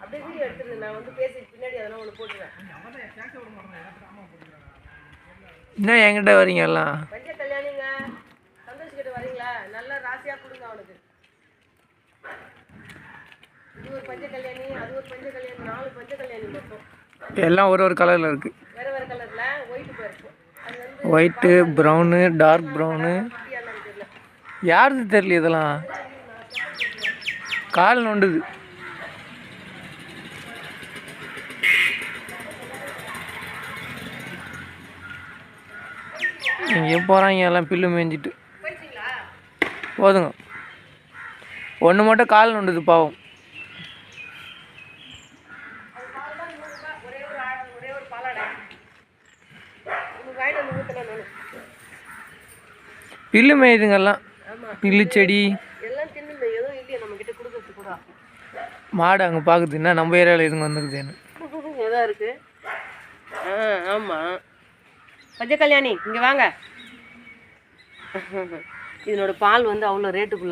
அப்படியே வீடியோ எடுத்துருங்க. நான் வந்து பேசிட்டு பின்னாடி அதெல்லாம் ஒன்று போட்டுருவேன். இன்னும் என்கிட்ட வரீங்க எல்லாம்? பஞ்ச கல்யாணிங்க, சந்தோஷ் கிட்ட வரீங்களா? நல்லா ராசியாக கொடுங்க அவனுக்கு. இது ஒரு பஞ்ச கல்யாணி, அது ஒரு பஞ்ச கல்யாணி, 4 பஞ்ச கல்யாணி மொத்தம். எல்லாம் ஒரு கலரில் இருக்குது. வேறு வேறு கலரில் ஒயிட் போயிருக்கும். அது வந்து ஒயிட்டு, ப்ரௌனு, டார்க் ப்ரௌனு. யாருது தெரியல. இதெல்லாம் கால் நோண்டுது. எங்கே போகிறாங்க எல்லாம் பில்லு மேய்ஞ்சிட்டு. போதுங்க. ஒன்று மட்டும் கால் நோண்டுது பாவம். பில்லு மேயுதுங்க எல்லாம். பில்லு செடி மாடு அங்கே பார்க்குது. என்ன நம்ம ஏரியாவில் எதுங்க வந்துருக்குதுன்னு எதா இருக்கு. ஆமாம் பஞ்ச கல்யாணி இங்கே வாங்க. இதனோட பால் வந்து அவ்வளோ ரேட்டுக்குள்ள